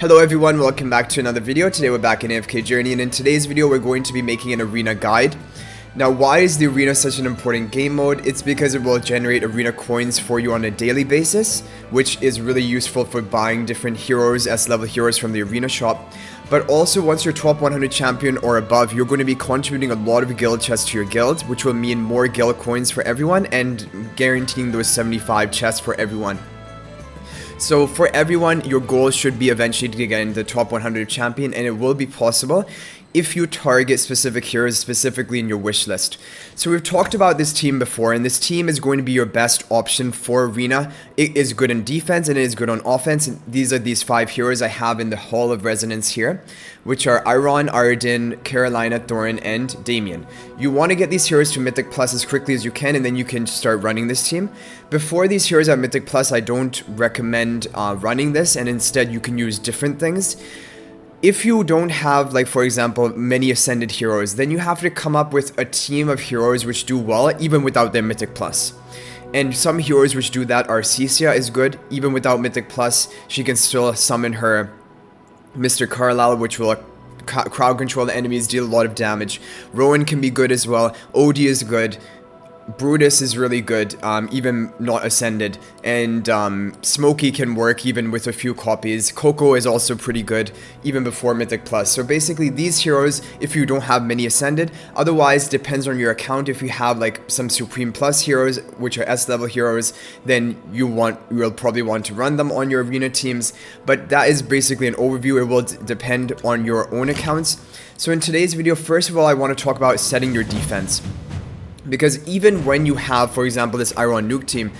Hello everyone, welcome back to another video. Today we're back in AFK Journey, and in today's video we're going to be making an arena guide. Now, why is the arena such an important game mode? It's because it will generate arena coins for you on a daily basis, which is really useful for buying different heroes, S-level heroes from the arena shop. But also, once you're top 100 champion or above, you're going to be contributing a lot of guild chests to your guild, which will mean more guild coins for everyone and guaranteeing those 75 chests for everyone. So for everyone, your goal should be eventually to get into the top 100 champion, and it will be possible if you target specific heroes specifically in your wish list. So we've talked about this team before, and this team is going to be your best option for arena. It is good in defense and it is good on offense, and these are these 5 heroes I have in the Hall of Resonance here, which are Iron, Arden, Carolina, Thorin, and Damien. You want to get these heroes to Mythic Plus as quickly as you can, and then you can start running this team. Before these heroes are Mythic Plus, I don't recommend running this, and instead you can use different things. If you don't have, like, for example, many Ascended heroes, then you have to come up with a team of heroes which do well even without their Mythic Plus. And some heroes which do that are Cecia is good. Even without Mythic Plus, she can still summon her Mr. Carlisle, which will crowd control the enemies, deal a lot of damage. Rowan can be good as well. Odie is good. Brutus is really good, even not Ascended, and Smokey can work even with a few copies. Coco is also pretty good, even before Mythic Plus. So basically these heroes, if you don't have many Ascended, otherwise depends on your account. If you have like some Supreme Plus heroes, which are S-level heroes, then you'll probably want to run them on your arena teams, but that is basically an overview. It will depend on your own accounts. So in today's video, first of all, I want to talk about setting your defense. Because even when you have, for example, this Iron Nuke team,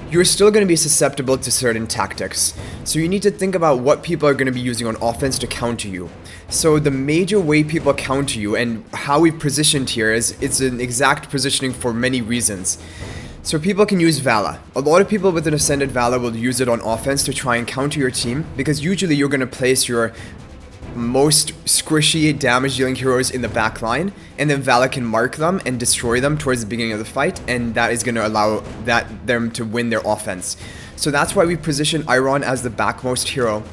you're still going to be susceptible to certain tactics. So you need to think about what people are going to be using on offense to counter you. So the major way people counter you, and how we've positioned here, is it's an exact positioning for many reasons. So people can use Vala. A lot of people with an Ascended Vala will use it on offense to try and counter your team, because usually you're going to place your most squishy damage dealing heroes in the back line, and then Vala can mark them and destroy them towards the beginning of the fight, and that is going to allow them to win their offense. So that's why we position Iron as the backmost hero,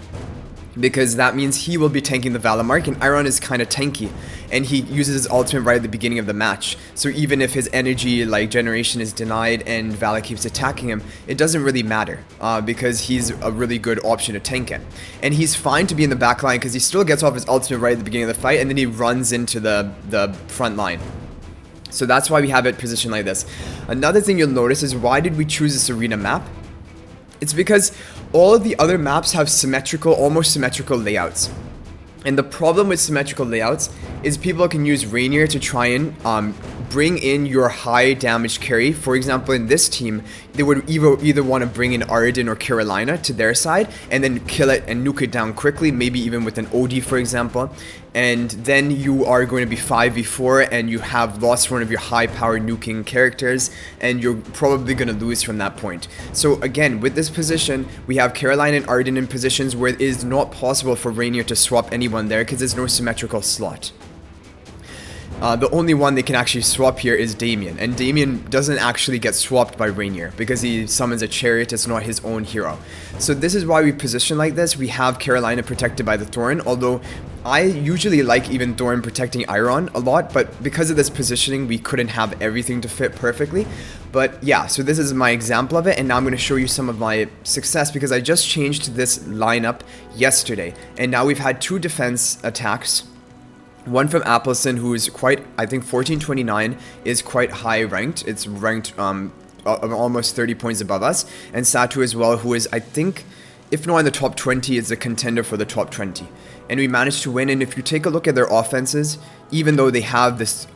because that means he will be tanking the Vala mark, and Iron is kind of tanky, and he uses his ultimate right at the beginning of the match. So even if his energy generation is denied and Vala keeps attacking him, it doesn't really matter, because he's a really good option to tank it. And he's fine to be in the back line because he still gets off his ultimate right at the beginning of the fight, and then he runs into the front line. So that's why we have it positioned like this. Another thing you'll notice is, why did we choose this arena map? It's because all of the other maps have symmetrical, almost symmetrical layouts. And the problem with symmetrical layouts is people can use Rainier to try and bring in your high damage carry. For example, in this team, they would either want to bring in Arden or Carolina to their side and then kill it and nuke it down quickly, maybe even with an Odie, for example. And then you are going to be 5v4 and you have lost one of your high power nuking characters, and you're probably going to lose from that point. So again, with this position, we have Carolina and Arden in positions where it is not possible for Rainier to swap anyone there because there's no symmetrical slot. The only one they can actually swap here is Damien, and Damien doesn't actually get swapped by Rainier because he summons a chariot. It's not his own hero. So this is why we position like this. We have Carolina protected by the Thorin, although I usually like even Thorin protecting Iron a lot, but because of this positioning, we couldn't have everything to fit perfectly. But yeah, so this is my example of it, and now I'm going to show you some of my success, because I just changed this lineup yesterday, and now we've had 2 defense attacks. One from Appleson, who is quite, I think 1429 is quite high ranked. It's ranked almost 30 points above us. And Satu as well, who is, I think, if not in the top 20, is a contender for the top 20. And we managed to win. And if you take a look at their offenses, even though they have this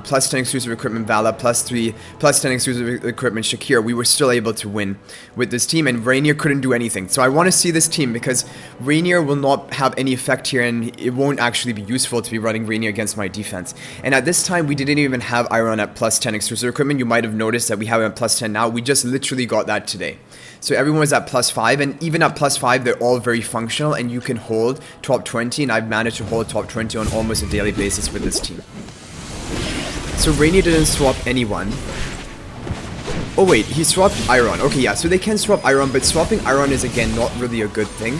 plus 10 exclusive equipment Vala, plus 10 exclusive equipment Shakir, we were still able to win with this team, and Rainier couldn't do anything. So I want to see this team, because Rainier will not have any effect here, and it won't actually be useful to be running Rainier against my defense. And at this time, we didn't even have Iron at plus 10 exclusive equipment. You might have noticed that we have it at plus 10 now. We just literally got that today. So everyone was at plus 5, and even at plus 5, they're all very functional, and you can hold top 20, and I've managed to hold top 20 on almost a daily basis with this team. So Rainier didn't swap anyone. Oh wait, he swapped Iron. Okay, yeah, so they can swap Iron, but swapping Iron is again not really a good thing.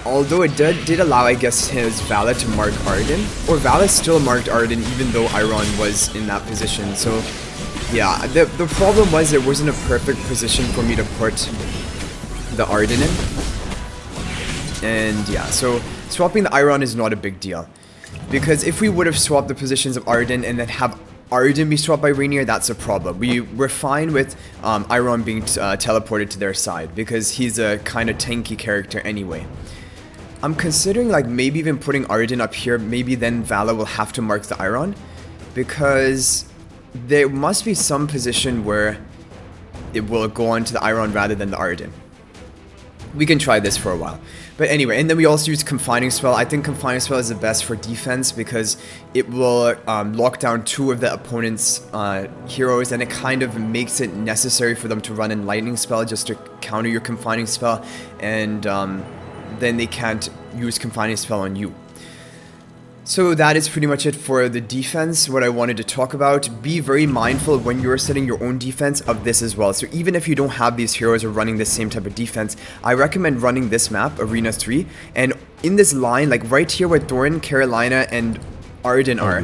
Although it did allow, I guess, his Vala to mark Arden. Or Vala still marked Arden even though Iron was in that position. So, yeah, the problem was there wasn't a perfect position for me to put the Arden in. And yeah, so swapping the Iron is not a big deal. Because if we would have swapped the positions of Arden and then have Arden be swapped by Rainier, that's a problem. We're fine with Iron being teleported to their side because he's a kind of tanky character anyway. I'm considering like maybe even putting Arden up here, maybe then Vala will have to mark the Iron because there must be some position where it will go on to the Iron rather than the Arden. We can try this for a while. But anyway, and then we also use Confining Spell. I think Confining Spell is the best for defense because it will lock down 2 of the opponent's heroes, and it kind of makes it necessary for them to run in Lightning Spell just to counter your Confining Spell, and then they can't use Confining Spell on you. So that is pretty much it for the defense, what I wanted to talk about. Be very mindful when you're setting your own defense of this as well. So even if you don't have these heroes or running the same type of defense, I recommend running this map, Arena 3. And in this line, like right here where Thorin, Carolina, and Arden are,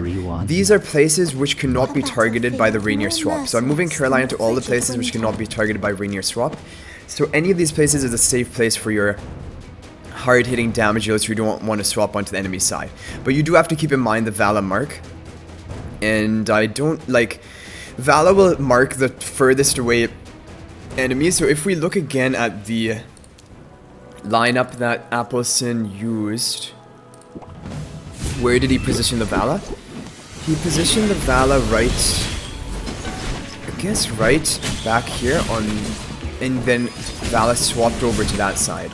these are places which cannot be targeted by the Rainier swap. So I'm moving Carolina to all the places which cannot be targeted by Rainier swap. So any of these places is a safe place for your hard-hitting damage dealers who don't want to swap onto the enemy side. But you do have to keep in mind the Vala mark. And I don't like... Vala will mark the furthest away enemy. So if we look again at the lineup that Appleson used... Where did he position the Vala? He positioned the Vala right... I guess right back here on... And then Vala swapped over to that side.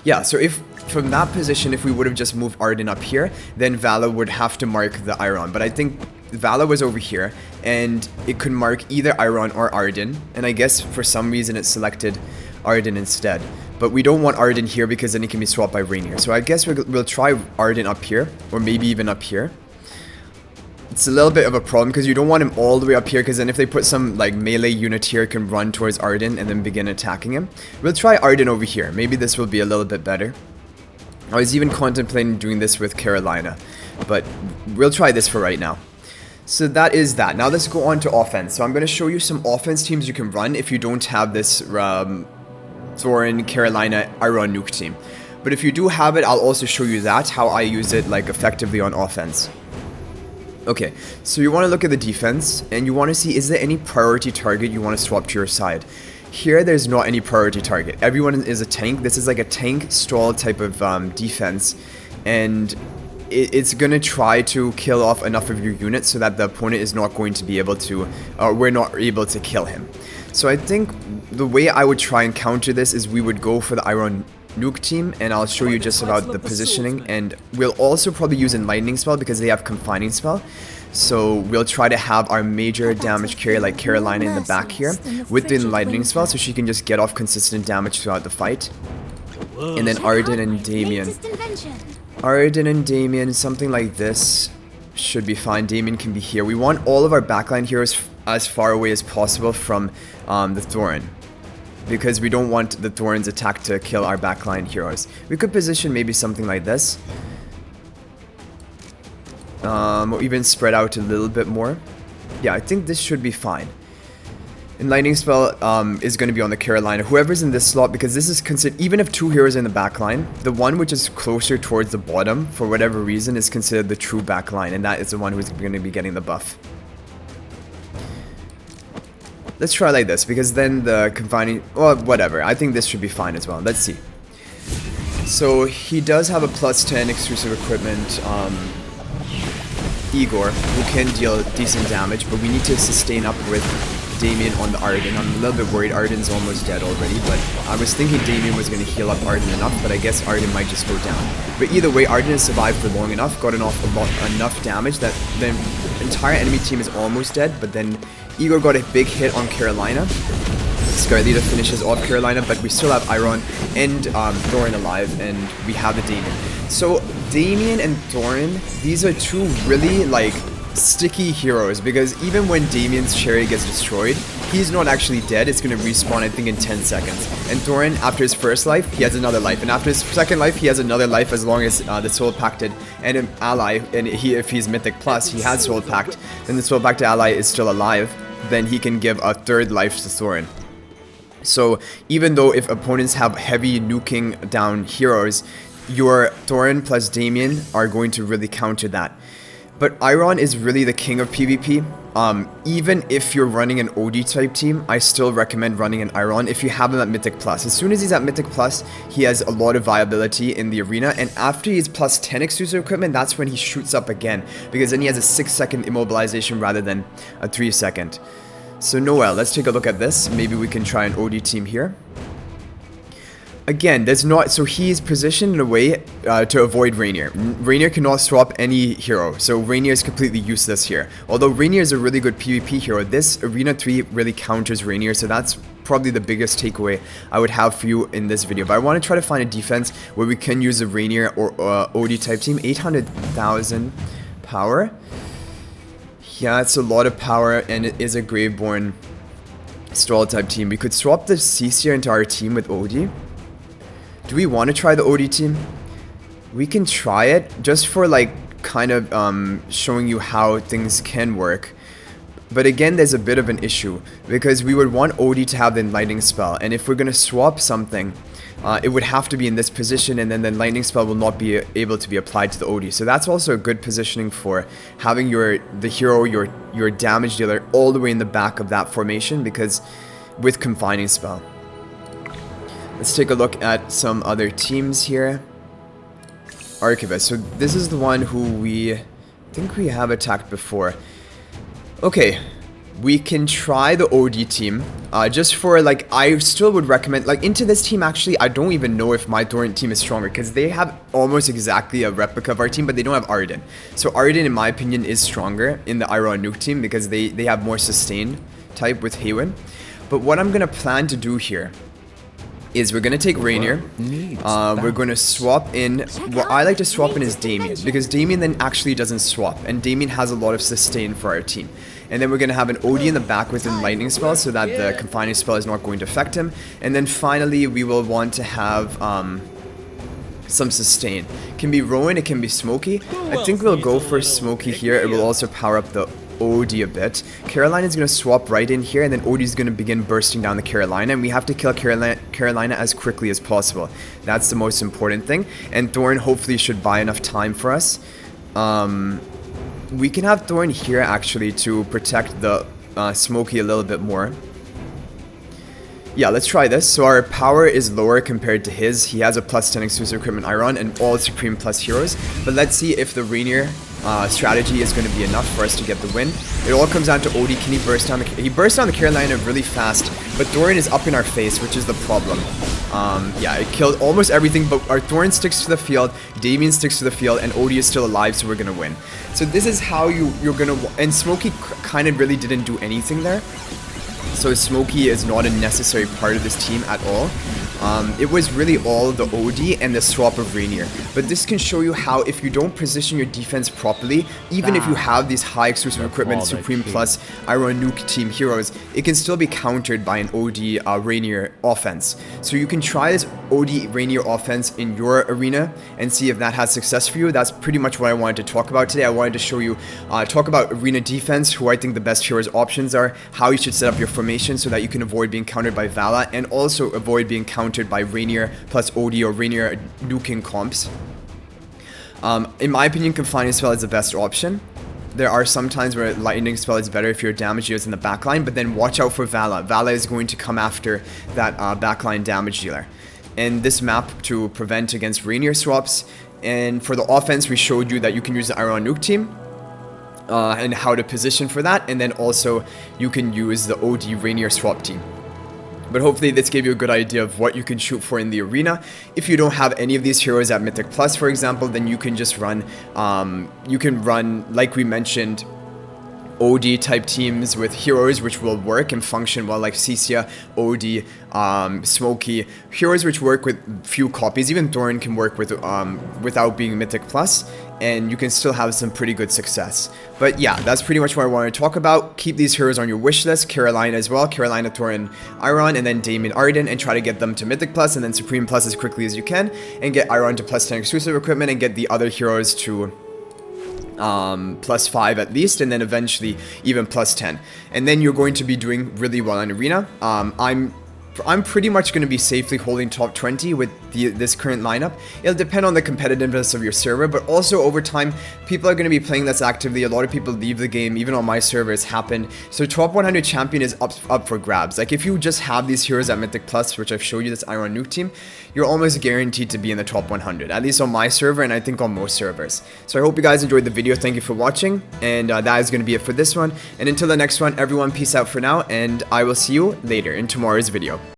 Yeah, so if from that position, if we would have just moved Arden up here, then Vala would have to mark the Iron. But I think Vala was over here, and it could mark either Iron or Arden. And I guess for some reason it selected Arden instead. But we don't want Arden here because then it can be swapped by Rainier. So I guess we'll try Arden up here, or maybe even up here. It's a little bit of a problem because you don't want him all the way up here, because then if they put some like melee unit here, it can run towards Arden and then begin attacking him. We'll try Arden over here. Maybe this will be a little bit better. I was even contemplating doing this with Carolina, but we'll try this for right now. So that is that. Now let's go on to offense. So I'm going to show you some offense teams you can run if you don't have this Thorin, Carolina, Iron Nuke team. But if you do have it, I'll also show you that, how I use it like effectively on offense. Okay, so you want to look at the defense, and you want to see, is there any priority target you want to swap to your side? Here, there's not any priority target. Everyone is a tank. This is like a tank stall type of defense, and it's going to try to kill off enough of your units so that the opponent is not going to be able to, we're not able to kill him. So I think the way I would try and counter this is we would go for the Iron Nuke team, and I'll show you just about the positioning, and we'll also probably use Enlightening Spell because they have Confining Spell. So we'll try to have our major damage carrier like Carolina in the back here with the Enlightening Spell, so she can just get off consistent damage throughout the fight. And then Arden and Damien. Arden and Damien, something like this should be fine. Damien can be here. We want all of our backline heroes as far away as possible from the Thorin, because we don't want the Thorin's attack to kill our backline heroes. We could position maybe something like this. Or even spread out a little bit more. Yeah, I think this should be fine. Enlightening Spell is going to be on the Carolina. Whoever's in this slot, because this is considered, even if 2 heroes in the backline, the one which is closer towards the bottom, for whatever reason, is considered the true backline, and that is the one who's going to be getting the buff. Let's try like this, because then the confining... Well, whatever. I think this should be fine as well. Let's see. So, he does have a +10 exclusive equipment, Igor, who can deal decent damage, but we need to sustain up with Damien on the Arden. I'm a little bit worried Arden's almost dead already, but I was thinking Damien was going to heal up Arden enough, but I guess Arden might just go down. But either way, Arden has survived for long enough, gotten off enough damage that the entire enemy team is almost dead, but then Igor got a big hit on Carolina. Scarlita finishes off Carolina, but we still have Iron and Thorin alive, and we have the Damien. So Damien and Thorin, these are 2 really like sticky heroes, because even when Damien's chariot gets destroyed, he's not actually dead. It's going to respawn, I think, in 10 seconds. And Thorin, after his first life, he has another life. And after his second life, he has another life as long as the Soul Pacted and an ally, and if he's Mythic Plus, he has Soul Pact, then the Soul Pacted ally is still alive, then he can give a third life to Thorin. So even though if opponents have heavy nuking down heroes, your Thorin plus Damien are going to really counter that. But Iron is really the king of PvP. Even if you're running an OD type team, I still recommend running an Iron if you have him at Mythic Plus. As soon as he's at Mythic Plus, he has a lot of viability in the arena, and after he's plus 10 exclusive equipment, that's when he shoots up again, because then he has a 6-second immobilization rather than a 3-second. So Noel, let's take a look at this. Maybe we can try an OD team here. Again, there's not, so he's positioned in a way to avoid Rainier. Rainier cannot swap any hero, so Rainier is completely useless here. Although Rainier is a really good PvP hero, this Arena 3 really counters Rainier, so that's probably the biggest takeaway I would have for you in this video. But I want to try to find a defense where we can use a Rainier or OD type team. 800,000 power. Yeah, it's a lot of power, and it is a Graveborn Stall type team. We could swap the CCR into our team with OD. Do we want to try the OD team? We can try it just for like kind of showing you how things can work. But again, there's a bit of an issue because we would want OD to have the lightning spell, and if we're going to swap something, it would have to be in this position, and then the lightning spell will not be able to be applied to the OD. So that's also a good positioning for having the hero, your damage dealer, all the way in the back of that formation, because with confining spell. Let's take a look at some other teams here. Archivist. So this is the one who we think we have attacked before. Okay, we can try the OD team. Just for like, I still would recommend like into this team. Actually, I don't even know if my Torrent team is stronger because they have almost exactly a replica of our team, but they don't have Arden. So Arden, in my opinion, is stronger in the Iron Nuke team because they have more sustain type with Haywin. But what I'm gonna plan to do here is we're going to take Rainier, we're going to swap in, what I like to swap in is Damien, because Damien then actually doesn't swap, and Damien has a lot of sustain for our team. And then we're going to have an OD in the back with a lightning spell so that the confining spell is not going to affect him. And then finally we will want to have some sustain. It can be Rowan, it can be Smokey. I think we'll go for Smokey here. It will also power up the OD a bit. Carolina is going to swap right in here, and then OD is going to begin bursting down the Carolina, and we have to kill Carolina as quickly as possible. That's the most important thing, and Thorn hopefully should buy enough time for us. We can have Thorn here actually to protect the Smokey a little bit more. Yeah, let's try this. So our power is lower compared to his. He has a plus 10 exclusive equipment Iron and all Supreme Plus heroes. But let's see if the Rainier strategy is going to be enough for us to get the win. It all comes down to OD. Can he burst down he bursts down the Carolina really fast, but Thorin is up in our face, which is the problem. Yeah, it killed almost everything, but our Thorin sticks to the field, Damien sticks to the field, and OD is still alive, so we're going to win. So this is how you're going to... And Smokey kind of really didn't do anything there. So Smokey is not a necessary part of this team at all. It was really all the OD and the swap of Rainier. But this can show you how if you don't position your defense properly, even if you have these high exclusive equipment, Supreme Plus, Iron Nuke team heroes, it can still be countered by an OD Rainier offense. So you can try this OD Rainier offense in your arena and see if that has success for you. That's pretty much what I wanted to talk about today. I wanted to show you, talk about arena defense, who I think the best heroes options are, how you should set up your formation so that you can avoid being countered by Vala and also avoid being countered by Rainier plus OD or Rainier nuking comps. In my opinion, Confining Spell is the best option. There are some times where Lightning Spell is better if your damage dealer is in the backline, but then watch out for Vala. Vala is going to come after that backline damage dealer. And this map to prevent against Rainier swaps. And for the offense, we showed you that you can use the Iron Nuke team. And how to position for that. And then also, you can use the OD Rainier swap team. But hopefully this gave you a good idea of what you can shoot for in the arena. If you don't have any of these heroes at Mythic Plus, for example, then you can just run, like we mentioned, OD type teams with heroes which will work and function well, like Cisia, OD, Smokey, heroes which work with few copies. Even Thorn can work with without being Mythic Plus, and you can still have some pretty good success. But yeah, that's pretty much what I wanted to talk about. Keep these heroes on your wish list, Carolina as well, Carolina, Thorn, Iron, and then Damien Arden, and try to get them to Mythic Plus and then Supreme Plus as quickly as you can, and get Iron to plus 10 exclusive equipment, and get the other heroes to plus 5 at least, and then eventually even plus 10, and then you're going to be doing really well in Arena. I'm pretty much going to be safely holding top 20 with this current lineup. It'll depend on the competitiveness of your server, but also over time, people are going to be playing less actively. A lot of people leave the game, even on my server it's happened. So top 100 champion is up for grabs. Like if you just have these heroes at Mythic Plus, which I've showed you, this Iron Nuke team, you're almost guaranteed to be in the top 100, at least on my server, and I think on most servers. So I hope you guys enjoyed the video. Thank you for watching, and that is going to be it for this one. And until the next one, everyone, peace out for now, and I will see you later in tomorrow's video.